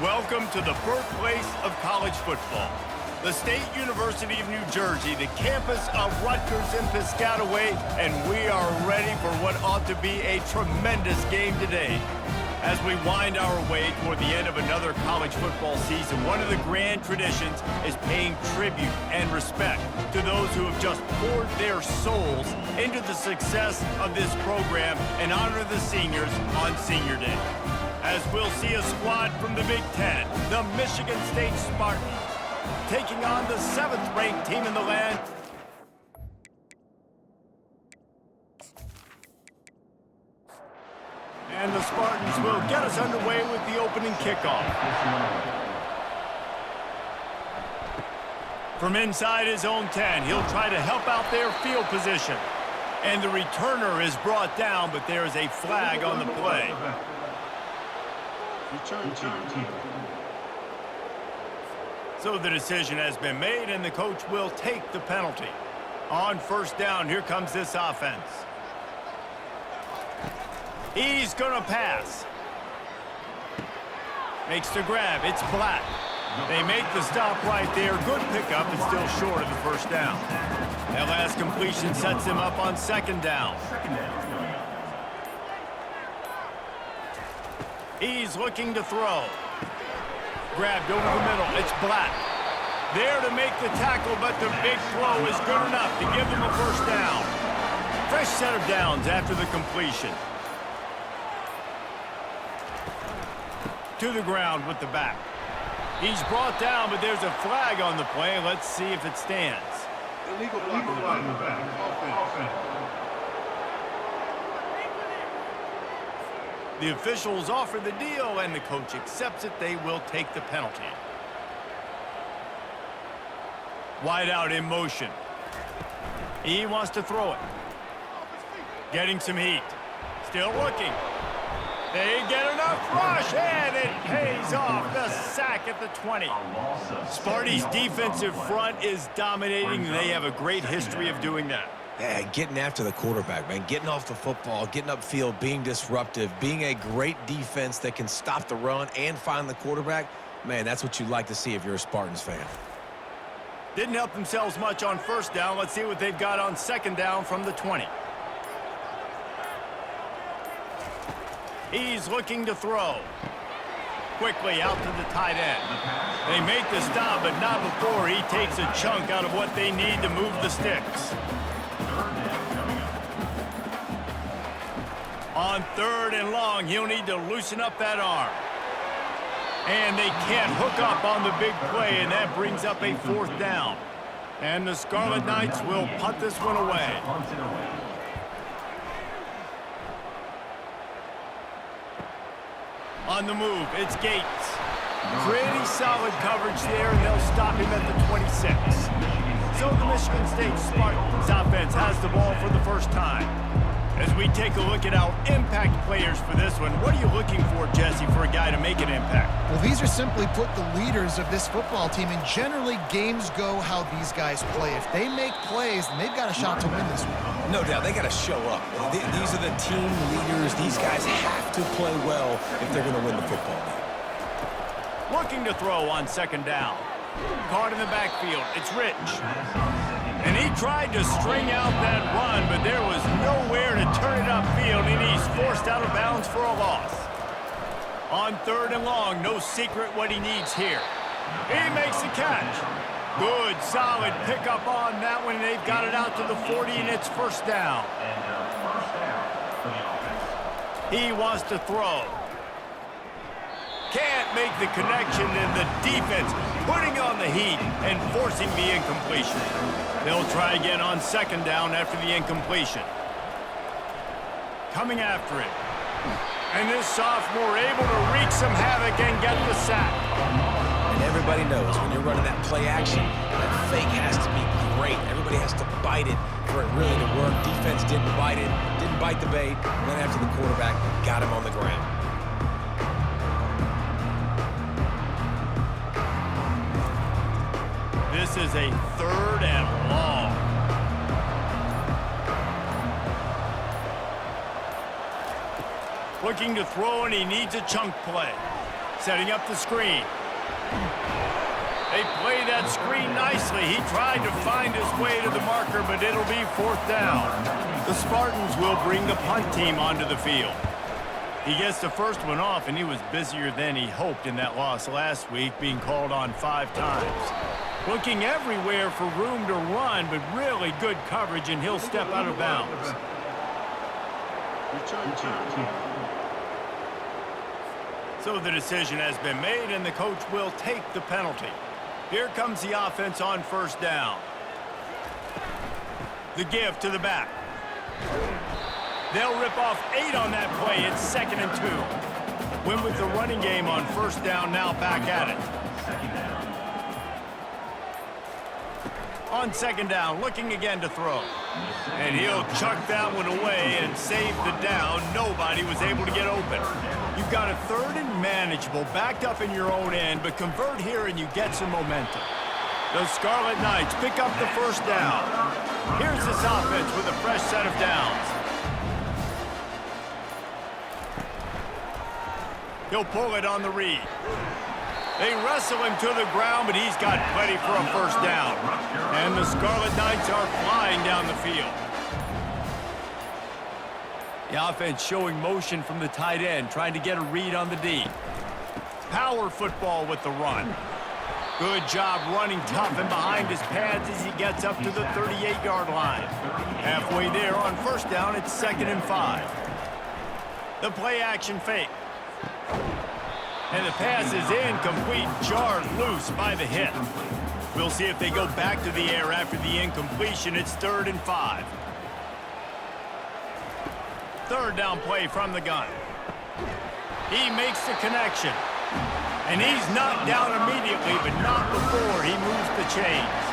Welcome to the birthplace of college football. The State University of New Jersey, the campus of Rutgers in Piscataway, and we are ready for what ought to be a tremendous game today. As we wind our way toward the end of another college football season, one of the grand traditions is paying tribute and respect to those who have just poured their souls into the success of this program and honor the seniors on Senior Day. As we'll see a squad from the Big Ten, the Michigan State Spartans, taking on the 7th-ranked team in the land. And the Spartans will get us underway with the opening kickoff. From inside his own 10, he'll try to help out their field position. And the returner is brought down, but there is a flag on the play. So the decision has been made, and the coach will take the penalty. On first down, here comes this offense. He's gonna pass. Makes the grab. It's Black. They make the stop right there. Good pickup, but still short of the first down. That last completion sets him up on second down. He's looking to throw. Grabbed over the middle. It's Black. There to make the tackle, but the big throw is good enough to give them a first down. Fresh set of downs after the completion. To the ground with the back. He's brought down, but there's a flag on the play. Let's see if it stands. Illegal flag in the back. Offense. The officials offer the deal, and the coach accepts it. They will take the penalty. Wide out in motion. He wants to throw it. Getting some heat. Still looking. They get enough rush, and it pays off. The sack at the 20. Sparty's defensive front is dominating. They have a great history of doing that. Yeah, getting after the quarterback, man. Getting off the football, getting upfield, being disruptive, being a great defense that can stop the run and find the quarterback. Man, that's what you like to see if you're a Spartans fan. Didn't help themselves much on first down. Let's see what they've got on second down from the 20. He's looking to throw. Quickly out to the tight end. They make the stop, but not before he takes a chunk out of what they need to move the sticks. On third and long, he'll need to loosen up that arm. And they can't hook up on the big play, and that brings up a fourth down. And the Scarlet Knights will punt this one away. On the move, it's Gates. Pretty solid coverage there, and they'll stop him at the 26. So the Michigan State Spartans offense has the ball for the first time. As we take a look at our impact players for this one, what are you looking for, Jesse, for a guy to make an impact? Well, these are simply put the leaders of this football team, and generally games go how these guys play. If they make plays, then they've got a shot to win this one. No doubt, they got to show up. These are the team leaders. These guys have to play well if they're going to win the football game. Looking to throw on second down. Caught in the backfield. It's Rich. And he tried to string out that run, but there was nowhere to turn it upfield, and he's forced out of bounds for a loss. On third and long, no secret what he needs here. He makes the catch. Good, solid pickup on that one, and they've got it out to the 40, and it's first down. He wants to throw. Can't make the connection, and the defense putting on the heat and forcing the incompletion. They'll try again on second down after the incompletion. Coming after it. And this sophomore able to wreak some havoc and get the sack. And everybody knows when you're running that play action, that fake has to be great. Everybody has to bite it for it really to work. Defense didn't bite it, didn't bite the bait, went after the quarterback, got him on the ground. This is a third and long. Looking to throw, and he needs a chunk play. Setting up the screen. They play that screen nicely. He tried to find his way to the marker, but it'll be 4th down. The Spartans will bring the punt team onto the field. He gets the first one off, and he was busier than he hoped in that loss last week, being called on 5 times. Looking everywhere for room to run, but really good coverage, and he'll step out of bounds. So the decision has been made, and the coach will take the penalty. Here comes the offense on 1st down. The give to the back. They'll rip off 8 on that play. It's 2nd and 2. Win with the running game on 1st down, now back at it. On 2nd down, looking again to throw. And he'll chuck that one away and save the down. Nobody was able to get open. You've got a 3rd and manageable, backed up in your own end, but convert here and you get some momentum. The Scarlet Knights pick up the 1st down. Here's this offense with a fresh set of downs. He'll pull it on the read. They wrestle him to the ground, but he's got plenty for a 1st down. And the Scarlet Knights are flying down the field. The offense showing motion from the tight end, trying to get a read on the D. Power football with the run. Good job running tough and behind his pads as he gets up to the 38-yard line. Halfway there on 1st down, it's 2nd and 5. The play action fake. And the pass is incomplete, jarred loose by the hit. We'll see if they go back to the air after the incompletion. It's 3rd and 5. 3rd down play from the gun. He makes the connection. And he's knocked down immediately, but not before he moves the chains.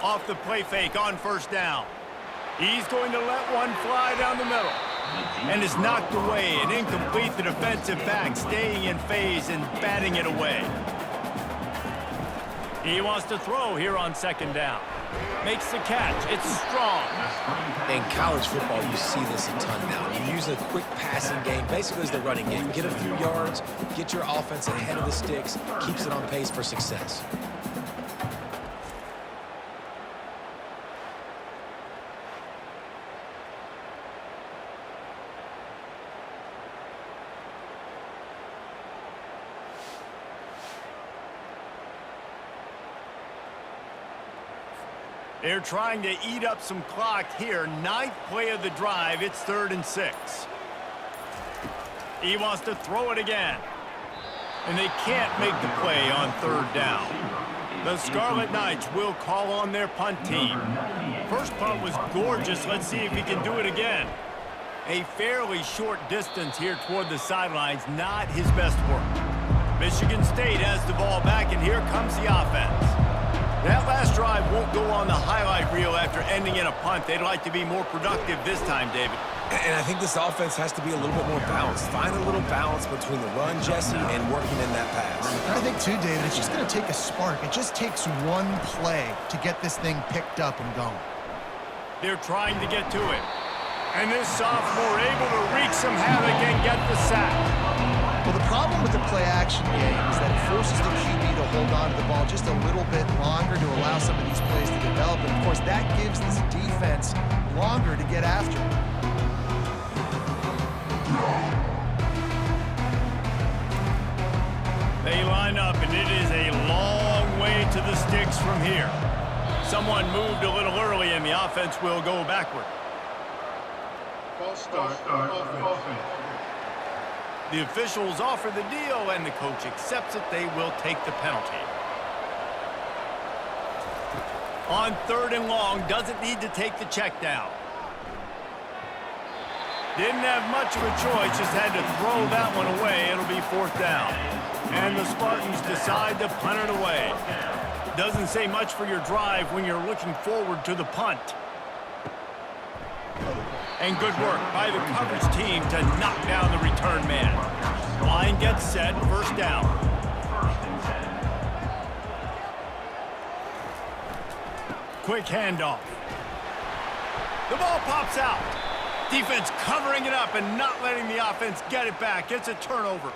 Off the play fake on 1st down. He's going to let one fly down the middle. And is knocked away and incomplete. The defensive back staying in phase and batting it away. He wants to throw here on 2nd down. Makes the catch. It's strong. In college football, you see this a ton now. You use a quick passing game, basically as the running game. Get a few yards, get your offense ahead of the sticks, keeps it on pace for success. They're trying to eat up some clock here. 9th play of the drive. It's 3rd and 6. He wants to throw it again. And they can't make the play on 3rd down. The Scarlet Knights will call on their punt team. First punt was gorgeous. Let's see if he can do it again. A fairly short distance here toward the sidelines. Not his best work. Michigan State has the ball back, and here comes the offense. That last drive won't go on the highlight reel after ending in a punt. They'd like to be more productive this time, David. And I think this offense has to be a little bit more balanced. Find a little balance between the run, Jesse, and working in that pass. I think, too, David, it's just going to take a spark. It just takes one play to get this thing picked up and going. They're trying to get to it. And this sophomore able to wreak some havoc and get the sack. Well, the problem with the play-action game is that it forces the QB to hold on to the ball just a little bit longer to allow some of these plays to develop. And, of course, that gives this defense longer to get after. They line up, and it is a long way to the sticks from here. Someone moved a little early, and the offense will go backward. False start. Offense. The officials offer the deal, and the coach accepts it. They will take the penalty. On 3rd and long, doesn't need to take the check down. Didn't have much of a choice, just had to throw that one away. It'll be 4th down. And the Spartans decide to punt it away. Doesn't say much for your drive when you're looking forward to the punt. And good work by the coverage team to knock down the return man. Line gets set, 1st down. Quick handoff. The ball pops out. Defense covering it up and not letting the offense get it back. It's a turnover.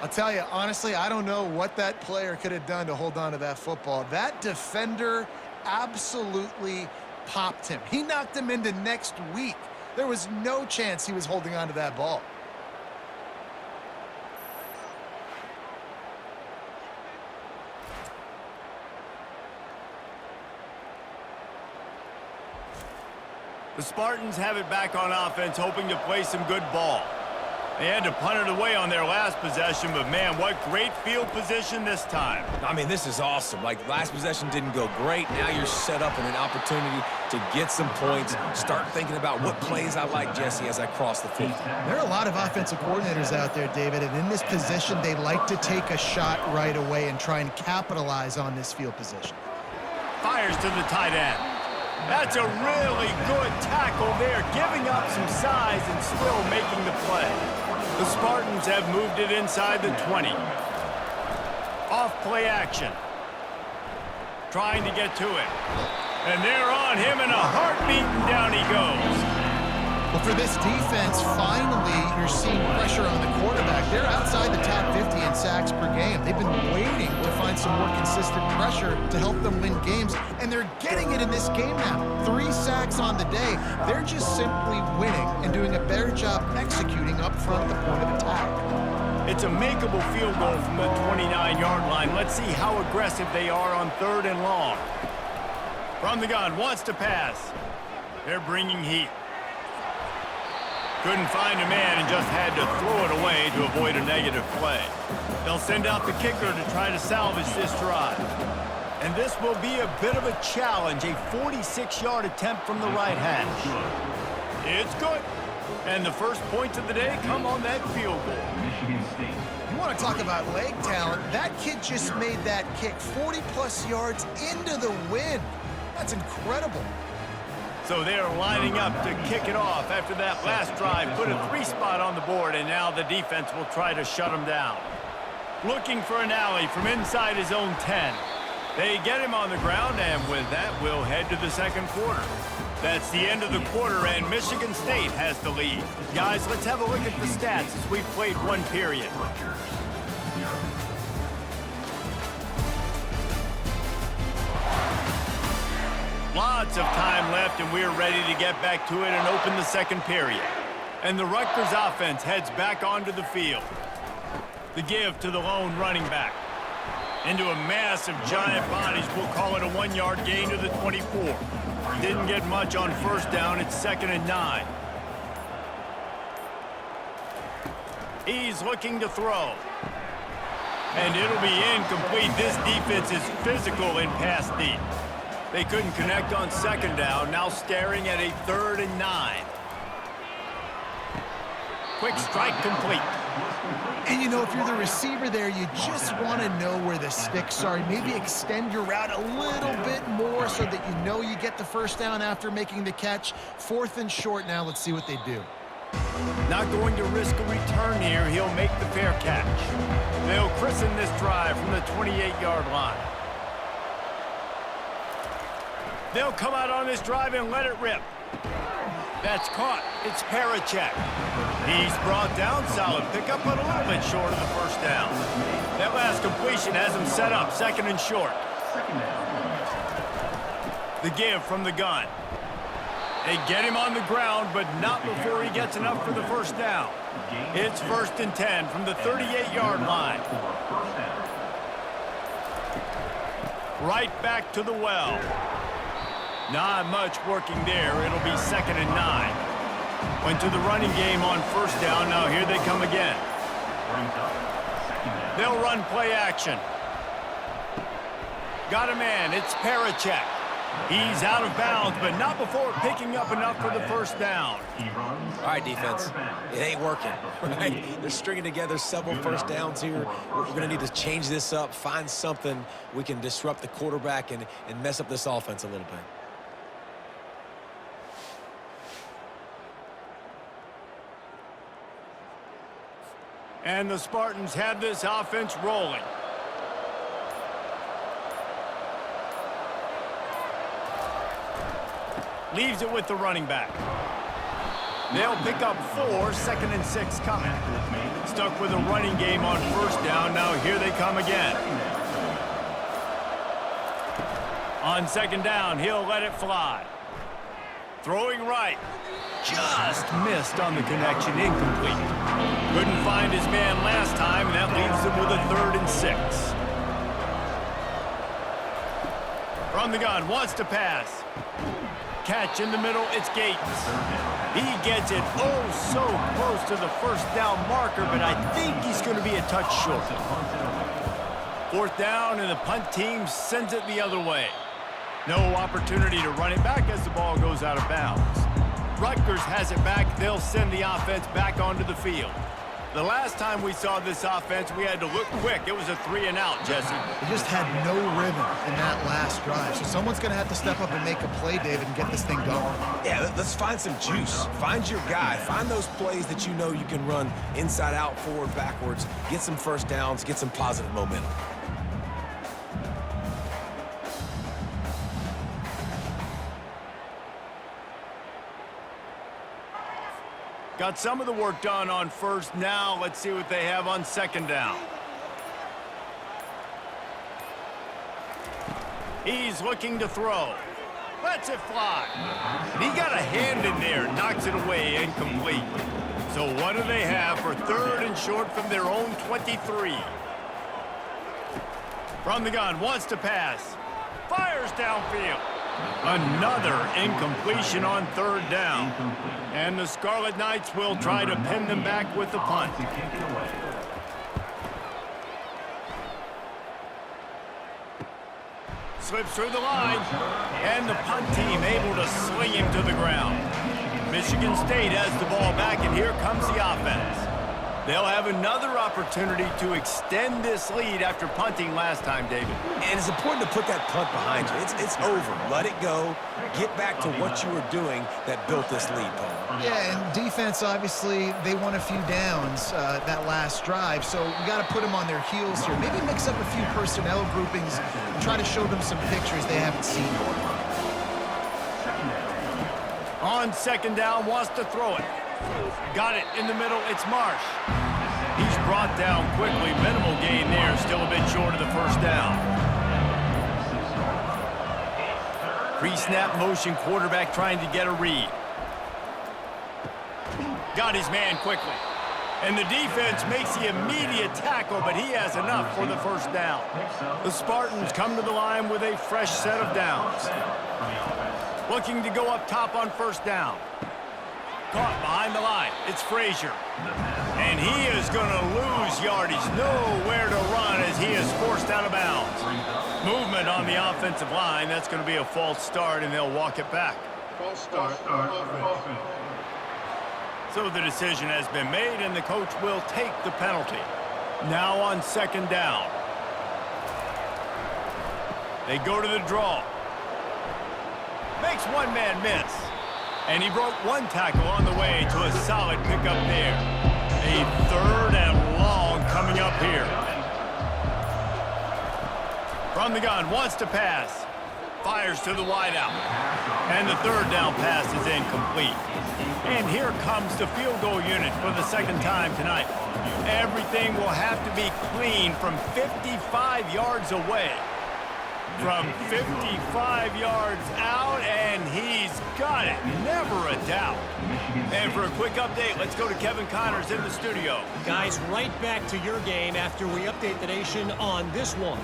I'll tell you, honestly, I don't know what that player could have done to hold on to that football. That defender absolutely popped him. He knocked him into next week. There was no chance he was holding on to that ball. The Spartans have it back on offense, hoping to play some good ball. They had to punt it away on their last possession, but man, what great field position this time. I mean, this is awesome. Like, last possession didn't go great. Now you're set up in an opportunity to get some points. Start thinking about what plays I like, Jesse, as I cross the field. There are a lot of offensive coordinators out there, David, and in this position, they like to take a shot right away and try and capitalize on this field position. Fires to the tight end. That's a really good tackle there, giving up some size and still making the play. The Spartans have moved it inside the 20. Off play action. Trying to get to it. And they're on him in a heartbeat, and down he goes. Well, for this defense, finally, you're seeing pressure on the quarterback. They're outside the top 50 in sacks per game. They've been waiting to find some more consistent pressure to help them win games, and they're getting it in this game now. 3 sacks on the day. They're just simply winning and doing a better job executing up front at the point of attack. It's a makeable field goal from the 29-yard line. Let's see how aggressive they are on 3rd and long. From the gun, wants to pass. They're bringing heat. Couldn't find a man and just had to throw it away to avoid a negative play. They'll send out the kicker to try to salvage this drive. And this will be a bit of a challenge, a 46-yard attempt from the right hash. It's good. And the first points of the day come on that field goal. You want to talk about leg talent? That kid just made that kick 40-plus yards into the wind. That's incredible. So they're lining up to kick it off after that last drive. Put a 3-spot on the board, and now the defense will try to shut them down. Looking for an alley from inside his own 10. They get him on the ground, and with that, we'll head to the second quarter. That's the end of the quarter, and Michigan State has the lead. Guys, let's have a look at the stats as we've played one period. Lots of time left, and we're ready to get back to it and open the second period. And the Rutgers offense heads back onto the field. The give to the lone running back. Into a mass of giant bodies, we'll call it a 1-yard gain to the 24. Didn't get much on first down. It's 2nd and 9. He's looking to throw. And it'll be incomplete. This defense is physical in pass deep. They couldn't connect on 2nd down, now staring at a 3rd and 9. Quick strike complete. And you know, if you're the receiver there, you just want to know where the sticks are. Maybe extend your route a little bit more so that you know you get the first down after making the catch. 4th and short now. Let's see what they do. Not going to risk a return here. He'll make the fair catch. They'll christen this drive from the 28-yard line. They'll come out on this drive and let it rip. That's caught. It's Parachek. He's brought down. Solid pickup, but a little bit short of the first down. That last completion has him set up 2nd and short. The give from the gun. They get him on the ground, but not before he gets enough for the first down. It's 1st and 10 from the 38-yard line. Right back to the well. Not much working there. It'll be 2nd and 9. Went to the running game on first down. Now here they come again. They'll run play action. Got a man. It's Parachek. He's out of bounds, but not before picking up enough for the first down. All right, defense. It ain't working, right? They're stringing together several first downs here. We're going to need to change this up, find something we can disrupt the quarterback and mess up this offense a little bit. And the Spartans have this offense rolling. Leaves it with the running back. They'll pick up 4, 2nd and 6 coming. Stuck with a running game on 1st down. Now here they come again. On 2nd down, he'll let it fly. Throwing right. Just missed on the connection, incomplete. Couldn't find his man last time, and that leaves him with a 3rd and 6. From the gun, wants to pass. Catch in the middle, it's Gates. He gets it oh so close to the 1st down marker, but I think he's going to be a touch short. 4th down, and the punt team sends it the other way. No opportunity to run it back as the ball goes out of bounds. Rutgers has it back. They'll send the offense back onto the field. The last time we saw this offense, we had to look quick. It was a 3 and out, Jesse. They just had no rhythm in that last drive. So someone's going to have to step up and make a play, David, and get this thing going. Yeah, let's find some juice. Find your guy. Find those plays that you know you can run inside out, forward, backwards. Get some 1st downs. Get some positive momentum. Got some of the work done on 1st. Now let's see what they have on 2nd down. He's looking to throw. Lets it fly. He got a hand in there, knocks it away, incomplete. So what do they have for 3rd and short from their own 23? From the gun, wants to pass. Fires downfield. Another incompletion on 3rd down. And the Scarlet Knights will try to pin them back with the punt. Slips through the line, and the punt team able to sling him to the ground. Michigan State has the ball back, and here comes the offense. They'll have another opportunity to extend this lead after punting last time, David. And it's important to put that punt behind you. It's over. Let it go. Get back to what you were doing that built this lead, Paul. Yeah, and defense, obviously, they won a few downs that last drive, so we got to put them on their heels here. Maybe mix up a few personnel groupings and try to show them some pictures they haven't seen. On 2nd down, wants to throw it. Got it in the middle, it's Marsh. He's brought down quickly. Minimal gain there, still a bit short of the 1st down. Pre-snap motion, quarterback trying to get a read. Got his man quickly. And the defense makes the immediate tackle, but he has enough for the 1st down. The Spartans come to the line with a fresh set of downs. Looking to go up top on 1st down. Caught behind the line. It's Frazier. And he is going to lose yardage. Nowhere to run as he is forced out of bounds. Movement on the offensive line. That's going to be a false start, and they'll walk it back. False start. Offense. So the decision has been made, and the coach will take the penalty. Now on 2nd down. They go to the draw. Makes one man miss. And he broke one tackle on the way to a solid pickup there. A 3rd and long coming up here. From the gun, wants to pass. Fires to the wideout. And the 3rd down pass is incomplete. And here comes the field goal unit for the 2nd time tonight. Everything will have to be clean from 55 yards away. From 55 yards out, and he's got it. Never a doubt. And for a quick update, let's go to Kevin Connors in the studio. Guys, right back to your game after we update the nation on this one.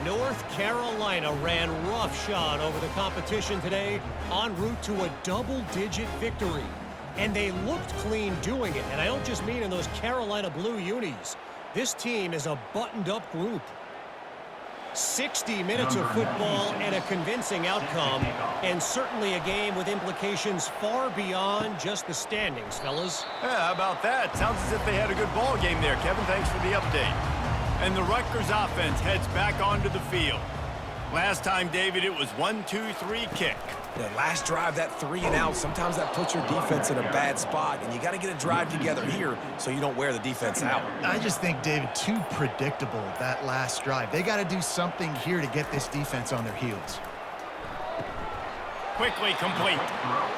North Carolina ran roughshod over the competition today en route to a double-digit victory. And they looked clean doing it. And I don't just mean in those Carolina blue unis. This team is a buttoned-up group. 60 minutes of football and a convincing outcome, and certainly a game with implications far beyond just the standings, fellas. Yeah, how about that? Sounds as if they had a good ball game there, Kevin. Thanks for the update. And the Rutgers offense heads back onto the field. Last time, David, it was 1-2-3 kick. The last drive, that 3 and out, sometimes that puts your defense in a bad spot, and you got to get a drive together here so you don't wear the defense out. I just think, David, too predictable that last drive. They got to do something here to get this defense on their heels. Quickly complete.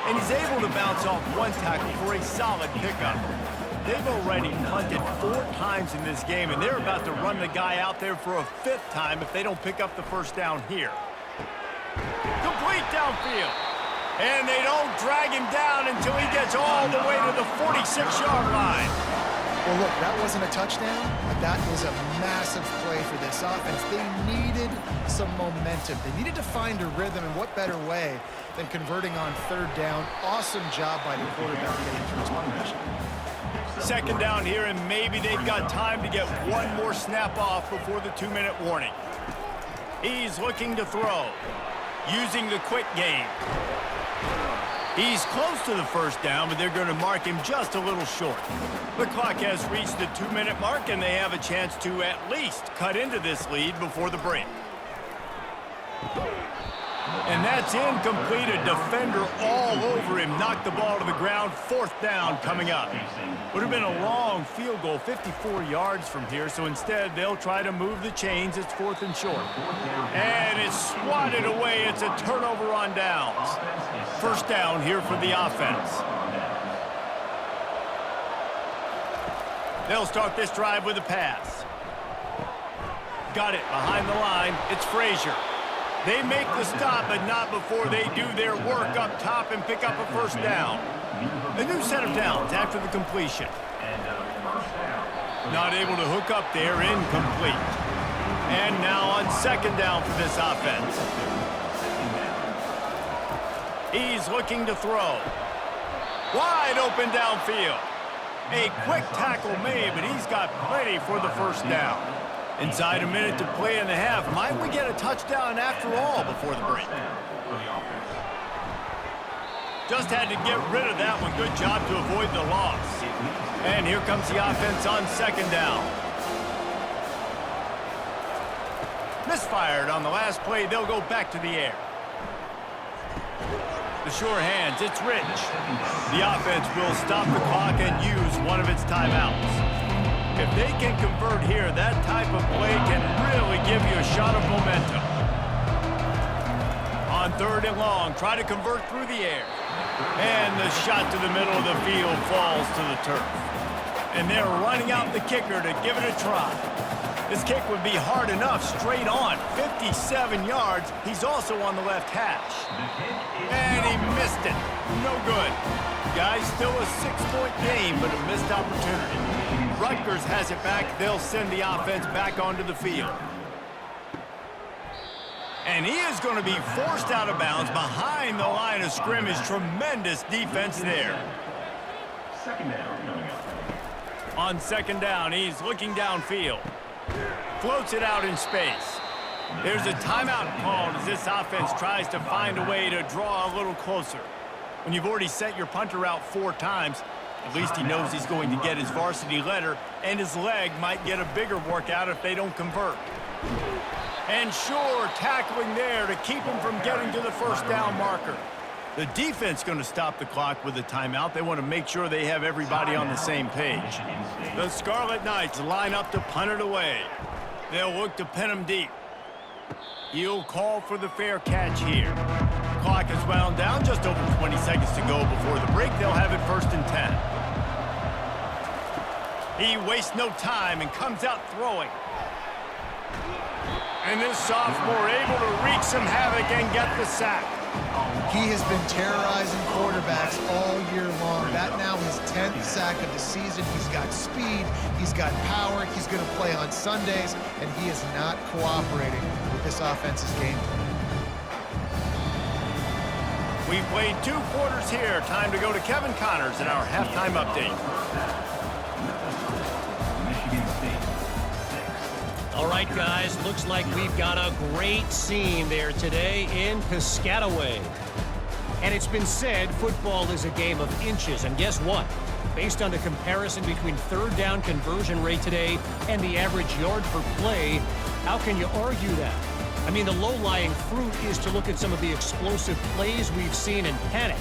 And he's able to bounce off one tackle for a solid pickup. They've already punted 4 times in this game, and they're about to run the guy out there for a 5th time if they don't pick up the first down here. Complete downfield. And they don't drag him down until he gets all the way to the 46-yard line. Well, look, that wasn't a touchdown, but that was a massive play for this offense. They needed some momentum. They needed to find a rhythm, and what better way than converting on 3rd down. Awesome job by the quarterback getting through his progression. 2nd down here, and maybe they've got time to get one more snap off before the 2-minute warning. He's looking to throw, using the quick game. He's close to the first down, but they're going to mark him just a little short. The clock has reached the 2-minute mark, and they have a chance to at least cut into this lead before the break. And that's incomplete. A defender all over him. Knocked the ball to the ground. 4th down coming up. Would have been a long field goal, 54 yards from here, so instead they'll try to move the chains. It's 4th and short. And it's swatted away. It's a turnover on downs. 1st down here for the offense. They'll start this drive with a pass. Got it behind the line. It's Frazier. They make the stop, but not before they do their work up top and pick up a 1st down. A new set of downs after the completion. Not able to hook up there, incomplete. And now on 2nd down for this offense. He's looking to throw. Wide open downfield. A quick tackle made, but he's got plenty for the 1st down. Inside a minute to play in the half. Might we get a touchdown after all before the break? Just had to get rid of that one. Good job to avoid the loss. And here comes the offense on 2nd down. Misfired on the last play. They'll go back to the air. The sure hands. It's Rich. The offense will stop the clock and use one of its timeouts. If they can convert here, that type of play can really give you a shot of momentum. On 3rd and long, try to convert through the air. And the shot to the middle of the field falls to the turf. And they're running out the kicker to give it a try. This kick would be hard enough straight on. 57 yards. He's also on the left hash. And he missed it. No good. Guys, still a 6-point game, but a missed opportunity. Rutgers has it back. They'll send the offense back onto the field. And he is going to be forced out of bounds behind the line of scrimmage. Tremendous defense there. 2nd down coming up. On 2nd down, he's looking downfield. Floats it out in space. There's a timeout called as this offense tries to find a way to draw a little closer. When you've already set your punter out 4 times, at least he knows he's going to get his varsity letter, and his leg might get a bigger workout if they don't convert. And sure, tackling there to keep him from getting to the 1st down marker. The defense going to stop the clock with a timeout. They want to make sure they have everybody on the same page. The Scarlet Knights line up to punt it away. They'll look to pin him deep. He'll call for the fair catch here. Clock is wound down, just over 20 seconds to go before the break. They'll have it 1st and 10. He wastes no time and comes out throwing. And this sophomore able to wreak some havoc and get the sack. He has been terrorizing quarterbacks all year long. That now his 10th sack of the season. He's got speed, he's got power, he's going to play on Sundays, and he is not cooperating with this offense's game plan. We've played 2 quarters here. Time to go to Kevin Connors in our halftime update. All right, guys, looks like we've got a great scene there today in Piscataway. And it's been said football is a game of inches, and guess what? Based on the comparison between 3rd down conversion rate today and the average yard per play, how can you argue that? I mean, the low-lying fruit is to look at some of the explosive plays we've seen and panic.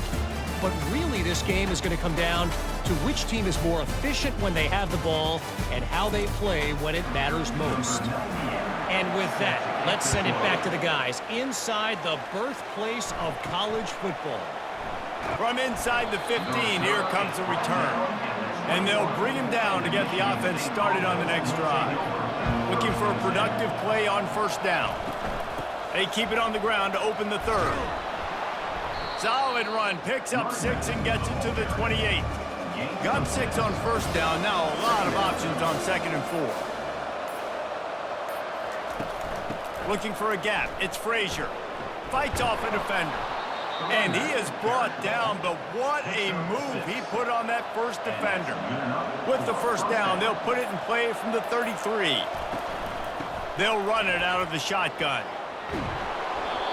But really, this game is going to come down to which team is more efficient when they have the ball and how they play when it matters most. And with that, let's send it back to the guys inside the birthplace of college football. From inside the 15, here comes the return. And they'll bring him down to get the offense started on the next drive. Looking for a productive play on first down. They keep it on the ground to open the third. Solid run, picks up 6 and gets it to the 28. Got 6 on first down, now a lot of options on 2nd and 4. Looking for a gap, it's Frazier. Fights off a defender. And he is brought down, but what a move he put on that first defender. With the first down, they'll put it in play from the 33. They'll run it out of the shotgun.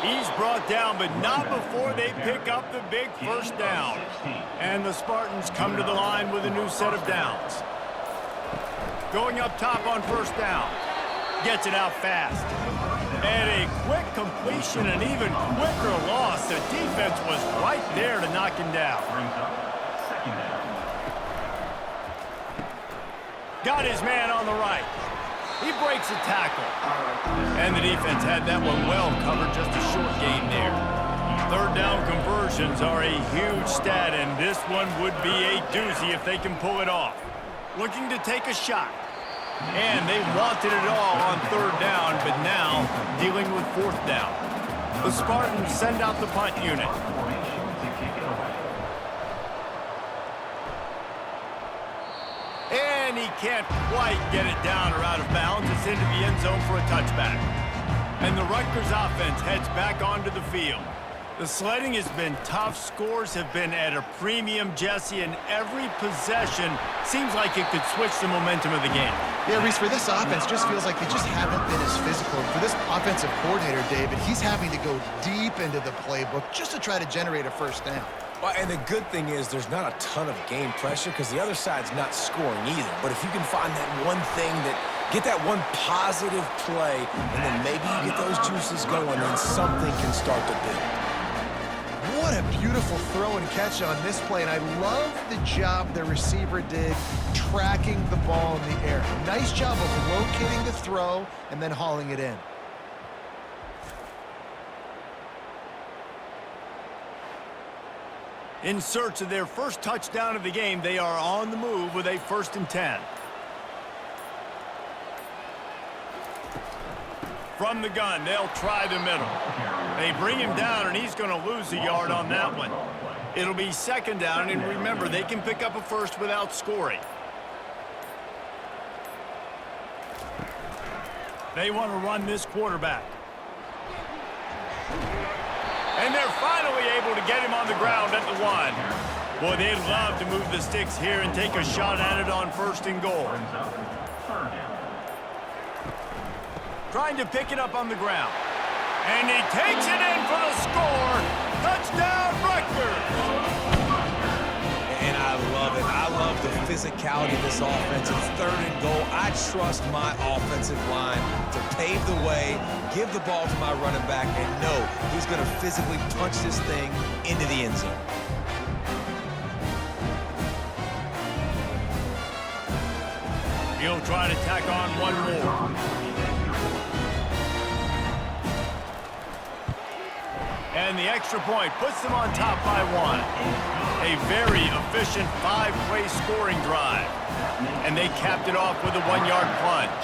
He's brought down, but not before they pick up the big first down. And the Spartans come to the line with a new set of downs. Going up top on first down. Gets it out fast. And a quick completion, an even quicker loss. The defense was right there to knock him down. Got his man on the right. He breaks a tackle. And the defense had that one well covered, just a short gain there. Third down conversions are a huge stat, and this one would be a doozy if they can pull it off. Looking to take a shot. And they wanted it all on third down, but now dealing with fourth down. The Spartans send out the punt unit. And he can't quite get it down or out of bounds. It's into the end zone for a touchback. And the Rutgers offense heads back onto the field. The sledding has been tough. Scores have been at a premium, Jesse, and every possession seems like it could switch the momentum of the game. Yeah, Reese, for this offense, just feels like they just haven't been as physical. For this offensive coordinator, David, he's having to go deep into the playbook just to try to generate a first down. Well, and the good thing is there's not a ton of game pressure because the other side's not scoring either. But if you can find that one thing get that one positive play, and then maybe you get those juices going, then something can start to build. What a beautiful throw and catch on this play, and I love the job the receiver did tracking the ball in the air. Nice job of locating the throw and then hauling it in. In search of their first touchdown of the game, they are on the move with a 1st and 10. From the gun, they'll try the middle. They bring him down, and he's going to lose a yard on that one. It'll be 2nd down, and remember, they can pick up a first without scoring. They want to run this quarterback. And they're finally able to get him on the ground at the 1. Boy, they'd love to move the sticks here and take a shot at it on 1st and goal. Trying to pick it up on the ground. And he takes it in for the score. Touchdown, Rutgers! And I love it. I love the physicality of this offense. It's 3rd and goal. I trust my offensive line to pave the way, give the ball to my running back, and know he's going to physically punch this thing into the end zone. He'll try to tack on one more. And the extra point puts them on top by 1. A very efficient 5-play scoring drive. And they capped it off with a 1-yard plunge.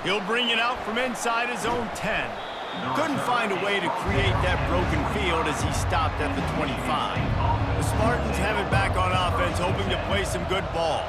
He'll bring it out from inside his own 10. Couldn't find a way to create that broken field as he stopped at the 25. The Spartans have it back on offense, hoping to play some good ball.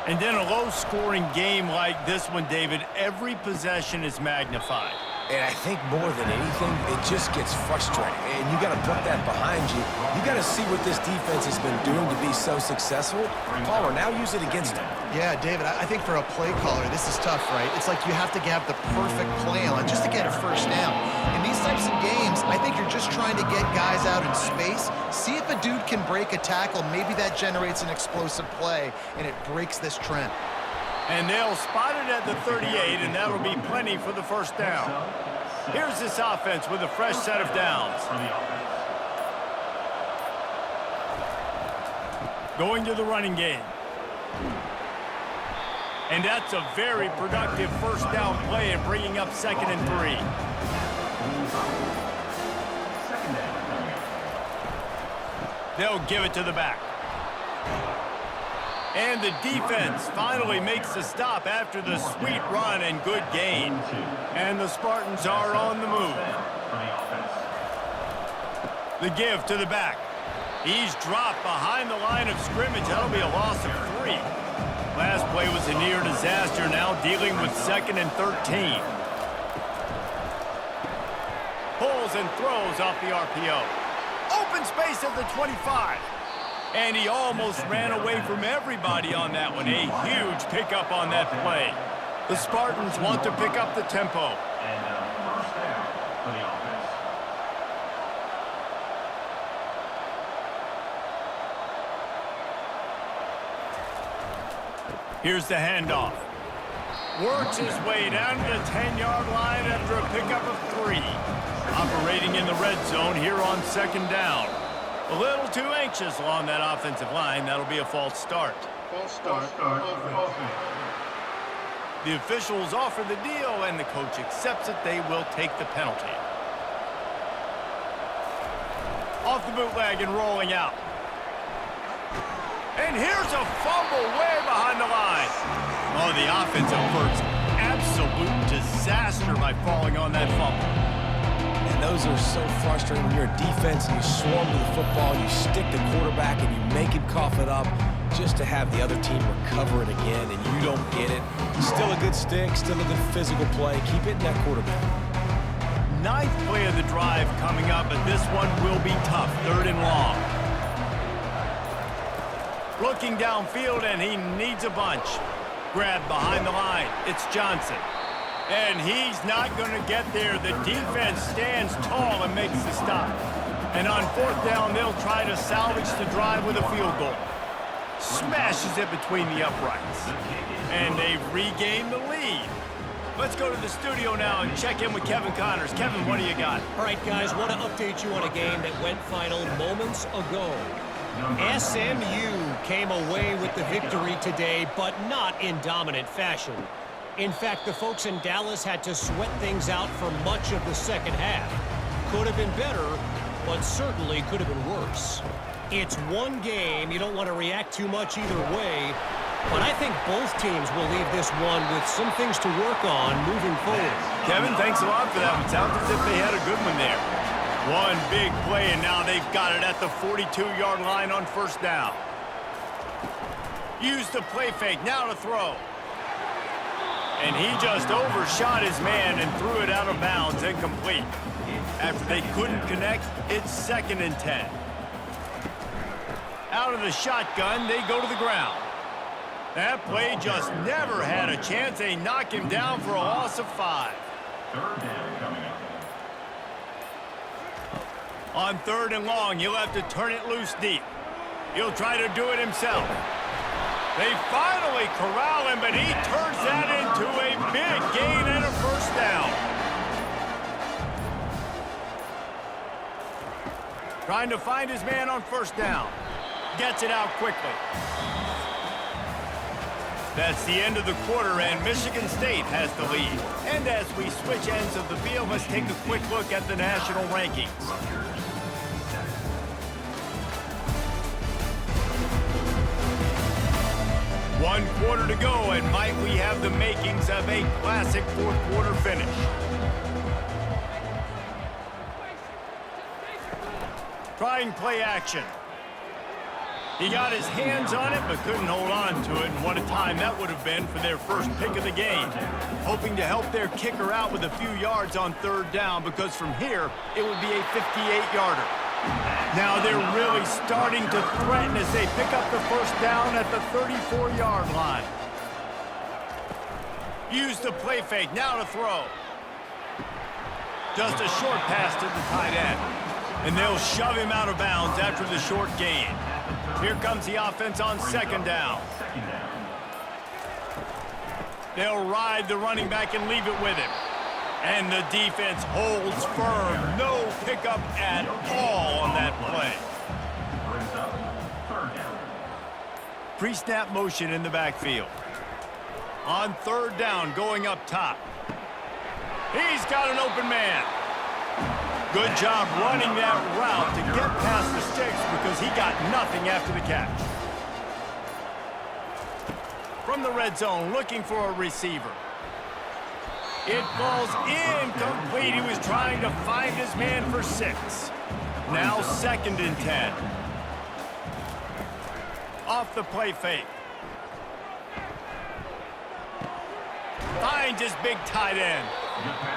And then a low-scoring game like this one, David, every possession is magnified. And I think more than anything, it just gets frustrating. And you got to put that behind you. You got to see what this defense has been doing to be so successful. Caller, now use it against them. Yeah, David, I think for a play caller, this is tough, right? It's like you have to have the perfect play on just to get a first down. In these types of games, I think you're just trying to get guys out in space, see if a dude can break a tackle. Maybe that generates an explosive play, and it breaks this trend. And they'll spot it at the 38, and that'll be plenty for the first down. Here's this offense with a fresh set of downs. Going to the running game. And that's a very productive first down play and bringing up 2nd and 3. Second down coming up. They'll give it to the back. And the defense finally makes the stop after the sweet run and good gain. And the Spartans are on the move. The give to the back. He's dropped behind the line of scrimmage. That'll be a loss of 3. Last play was a near disaster, now dealing with 2nd and 13. Pulls and throws off the RPO. Open space at the 25. And he almost ran away from everybody on that one. A huge pickup on that play. The Spartans want to pick up the tempo. And first down for the offense. Here's the handoff. Works his way down to the 10-yard line after a pickup of 3. Operating in the red zone here on 2nd down. A little too anxious along that offensive line. That'll be a false start. False start for offense. The officials offer the deal, and the coach accepts it. They will take the penalty. Off the bootleg and rolling out. And here's a fumble way behind the line. Oh, the offense averts absolute disaster by falling on that fumble. And those are so frustrating when you're a defense and you swarm to the football, you stick the quarterback and you make him cough it up just to have the other team recover it again, and you don't get it. Still a good stick, still a good physical play. Keep hitting that quarterback. 9th play of the drive coming up, but this one will be tough. 3rd and long. Looking downfield, and he needs a bunch. Grabbed behind the line. It's Johnson. And he's not going to get there. The defense stands tall and makes the stop. And on 4th down, they'll try to salvage the drive with a field goal. Smashes it between the uprights. And they've regained the lead. Let's go to the studio now and check in with Kevin Connors. Kevin, what do you got? All right, guys, want to update you on a game that went final moments ago. SMU came away with the victory today, but not in dominant fashion. In fact, the folks in Dallas had to sweat things out for much of the second half. Could have been better, but certainly could have been worse. It's one game. You don't want to react too much either way, but I think both teams will leave this one with some things to work on moving forward. Kevin, thanks a lot for that. It sounds as if they had a good one there. One big play, and now they've got it at the 42-yard line on 1st down. Use the play fake, now to throw. And he just overshot his man and threw it out of bounds, incomplete. After they couldn't connect, it's 2nd and 10. Out of the shotgun, they go to the ground. That play just never had a chance. They knock him down for a loss of 5. 3rd down coming up. On 3rd and long, he'll have to turn it loose deep. He'll try to do it himself. They finally corral him, but he turns that into a big gain and a 1st down. Trying to find his man on 1st down. Gets it out quickly. That's the end of the quarter, and Michigan State has the lead. And as we switch ends of the field, let's take a quick look at the national rankings. One quarter to go, and might we have the makings of a classic 4th quarter finish. Trying play action. He got his hands on it, but couldn't hold on to it. And what a time that would have been for their first pick of the game. Hoping to help their kicker out with a few yards on 3rd down, because from here, it would be a 58-yarder. Now they're really starting to threaten as they pick up the 1st down at the 34-yard line. Use the play fake, now to throw. Just a short pass to the tight end. And they'll shove him out of bounds after the short gain. Here comes the offense on 2nd down. They'll ride the running back and leave it with him. And the defense holds firm. No pickup at all on that play. Brings up 3rd down. Pre-snap motion in the backfield. On third down, going up top. He's got an open man. Good job running that route to get past the sticks because he got nothing after the catch. From the red zone, looking for a receiver. It falls incomplete. He was trying to find his man for 6. Now 2nd and 10. Off the play fake. Finds his big tight end.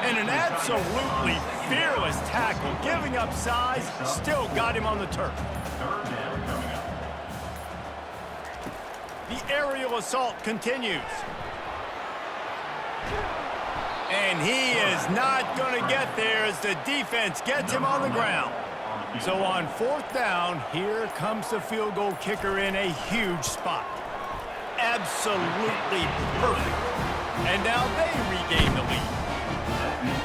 And an absolutely fearless tackle, giving up size, still got him on the turf. Third down coming up. The aerial assault continues. And he is not going to get there as the defense gets him on the ground. So on 4th down, here comes the field goal kicker in a huge spot. Absolutely perfect. And now they regain the lead.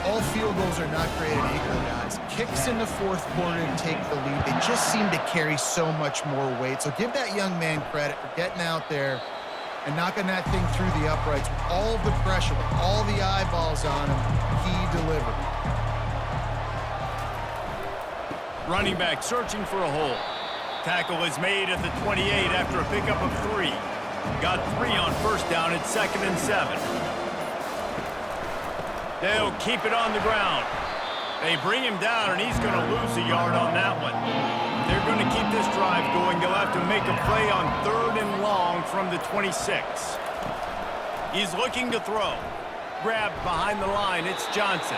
All field goals are not created equal, guys. Kicks in the 4th quarter to take the lead. They just seem to carry so much more weight. So give that young man credit for getting out there and knocking that thing through the uprights with all of the pressure, with all the eyeballs on him. He delivered. Running back searching for a hole. Tackle is made at the 28 after a pickup of 3. Got 3 on 1st down at 2nd and 7. They'll keep it on the ground. They bring him down, and he's going to lose a yard on that one. They're going to keep this drive going. They'll have to make a play on 3rd and long from the 26. He's looking to throw. Grabbed behind the line, it's Johnson.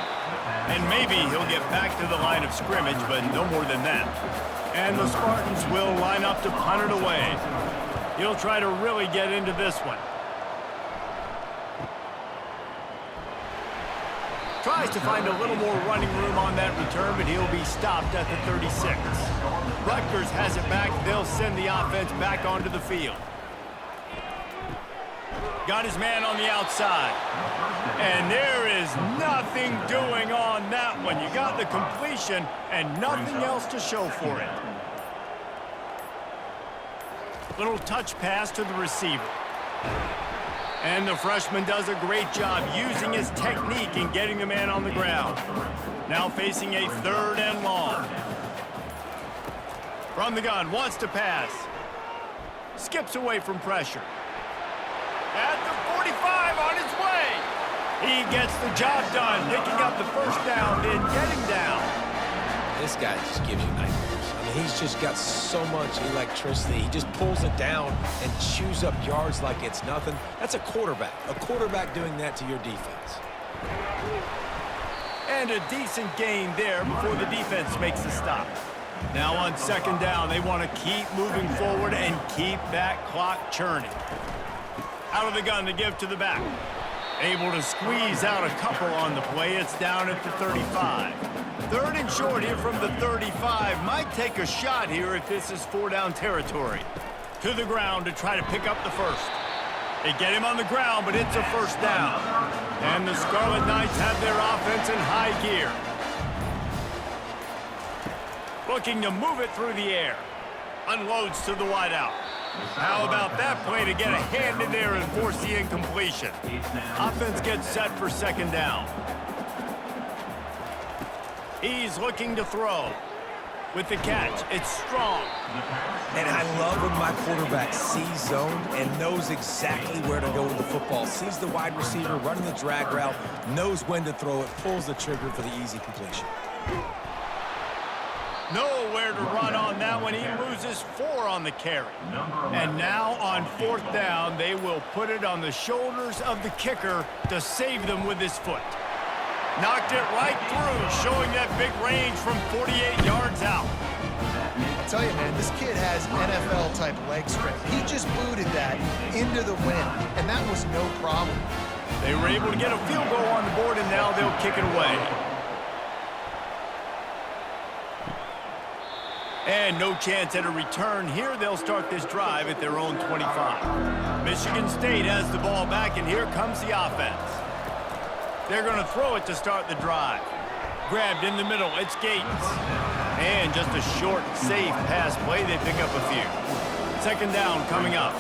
And maybe he'll get back to the line of scrimmage, but no more than that. And the Spartans will line up to punt it away. He'll try to really get into this one. Tries to find a little more running room on that return, but he'll be stopped at the 36. Rutgers has it back. They'll send the offense back onto the field. Got his man on the outside. And there is nothing doing on that one. You got the completion and nothing else to show for it. Little touch pass to the receiver. And the freshman does a great job using his technique and getting the man on the ground. Now facing a 3rd and long. From the gun, wants to pass. Skips away from pressure. At the 45, on his way. He gets the job done, picking up the 1st down, then getting down. This guy just gives you nightmares. I mean, he's just got so much electricity. He just pulls it down and chews up yards like it's nothing. That's a quarterback. A quarterback doing that to your defense. And a decent gain there before the defense makes the stop. Now on 2nd down, they want to keep moving forward and keep that clock churning. Out of the gun to give to the back. Able to squeeze out a couple on the play. It's down at the 35. 3rd and short here from the 35. Might take a shot here if this is 4-down territory. To the ground to try to pick up the 1st. They get him on the ground, but it's a 1st down. And the Scarlet Knights have their offense in high gear. Looking to move it through the air. Unloads to the wideout. How about that play to get a hand in there and force the incompletion? Offense gets set for 2nd down. He's looking to throw. With the catch, it's strong. And I love when my quarterback sees zone and knows exactly where to go with the football. Sees the wide receiver running the drag route, knows when to throw it, pulls the trigger for the easy completion. Nowhere to run on that one. He loses 4 on the carry. And now on 4th down, they will put it on the shoulders of the kicker to save them with his foot. Knocked it right through, showing that big range from 48 yards out. I'll tell you, man, this kid has NFL-type leg strength. He just booted that into the wind, and that was no problem. They were able to get a field goal on the board, and now they'll kick it away. And no chance at a return here. They'll start this drive at their own 25. Michigan State has the ball back, and here comes the offense. They're going to throw it to start the drive. Grabbed in the middle, it's Gates. And just a short, safe pass play. They pick up a few. 2nd down coming up.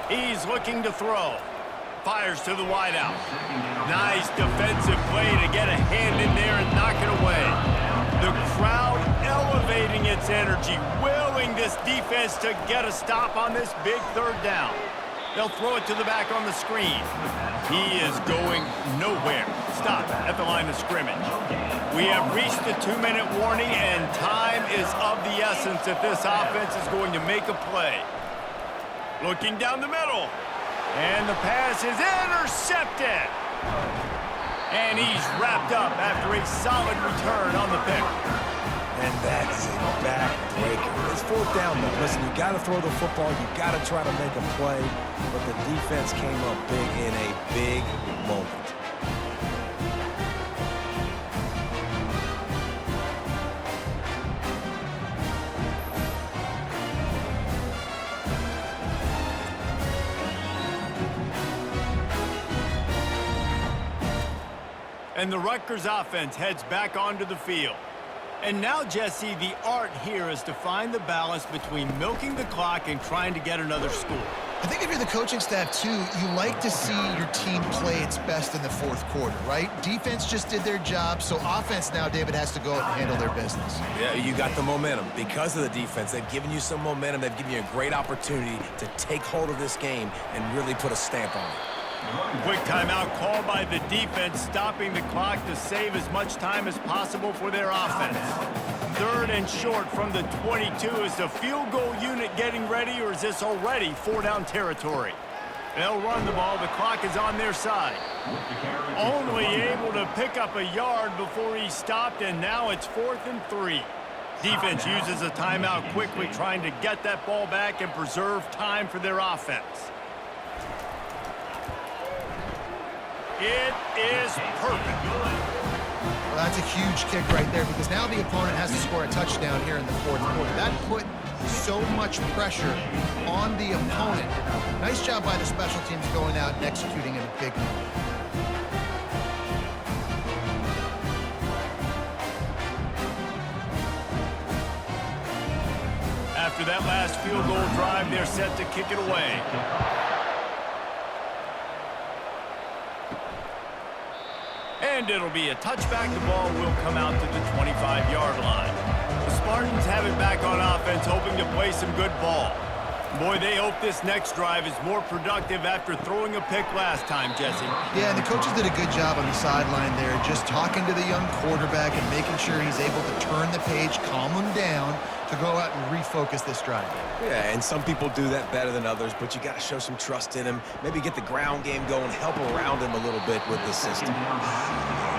He's looking to throw. Fires to the wideout. Nice defensive play to get a hand in there and knock it away. The crowd elevating its energy, willing this defense to get a stop on this big third down. They'll throw it to the back on the screen. He is going nowhere. Stop at the line of scrimmage. We have reached the 2-minute warning, and time is of the essence if this offense is going to make a play. Looking down the middle. And the pass is intercepted. And he's wrapped up after a solid return on the pick. And that is a backbreaker. It's fourth down, though. Listen, you got to throw the football. You got to try to make a play. But the defense came up big in a big moment. And the Rutgers offense heads back onto the field. And now, Jesse, the art here is to find the balance between milking the clock and trying to get another score. I think if you're the coaching staff, too, you like to see your team play its best in the fourth quarter, right? Defense just did their job, so offense now, David, has to go out and handle their business. Yeah, you got the momentum. Because of the defense, they've given you some momentum. They've given you a great opportunity to take hold of this game and really put a stamp on it. Quick timeout called by the defense, stopping the clock to save as much time as possible for their offense. Third and short from the 22. Is the field goal unit getting ready, or is this already four-down territory? They'll run the ball. The clock is on their side. Only able to pick up a yard before he stopped, and now it's 4th and 3. Defense uses a timeout quickly, trying to get that ball back and preserve time for their offense. It is perfect. Well, that's a huge kick right there, because now the opponent has to score a touchdown here in the fourth quarter. That put so much pressure on the opponent. Nice job by the special teams going out and executing in a big moment. After that last field goal drive, they're set to kick it away. And it'll be a touchback. The ball will come out to the 25-yard line. The Spartans have it back on offense, hoping to play some good ball. Boy, they hope this next drive is more productive after throwing a pick last time, Jesse. Yeah, and the coaches did a good job on the sideline there, just talking to the young quarterback and making sure he's able to turn the page, calm him down, to go out and refocus this drive. Yeah, and some people do that better than others, but you got to show some trust in him. Maybe get the ground game going, help around him a little bit with the system.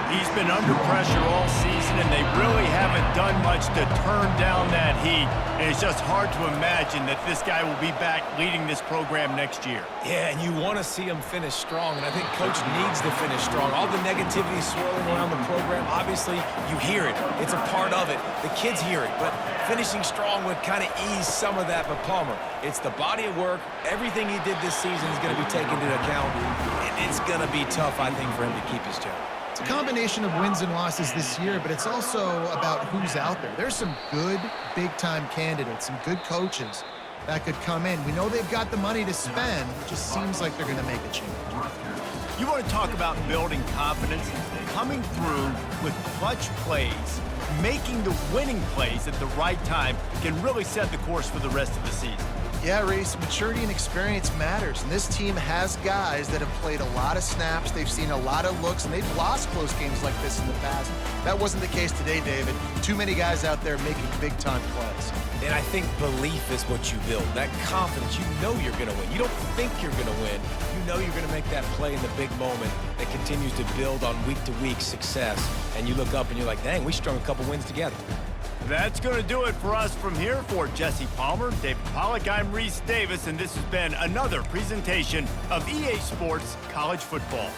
He's been under pressure all season, and they really haven't done much to turn down that heat. And it's just hard to imagine that this guy will be back leading this program next year. Yeah, and you want to see him finish strong, and I think Coach needs to finish strong. All the negativity swirling around the program, obviously, you hear it. It's a part of it. The kids hear it, but finishing strong would kind of ease some of that. But Palmer, it's the body of work. Everything he did this season is going to be taken into account, and it's going to be tough, I think, for him to keep his job. It's a combination of wins and losses this year, but it's also about who's out there. There's some good big-time candidates, some good coaches that could come in. We know they've got the money to spend. It just seems like they're going to make a change. You want to talk about building confidence? Coming through with clutch plays, making the winning plays at the right time can really set the course for the rest of the season. Yeah, Reese, maturity and experience matters, and this team has guys that have played a lot of snaps, they've seen a lot of looks, and they've lost close games like this in the past. That wasn't the case today, David. Too many guys out there making big-time plays. And I think belief is what you build, that confidence. You know you're going to win. You don't think you're going to win. You know you're going to make that play in the big moment that continues to build on week-to-week success. And you look up and you're like, dang, we strung a couple wins together. That's going to do it for us from here. For Jesse Palmer, David Pollack, I'm Reese Davis, and this has been another presentation of EA Sports College Football.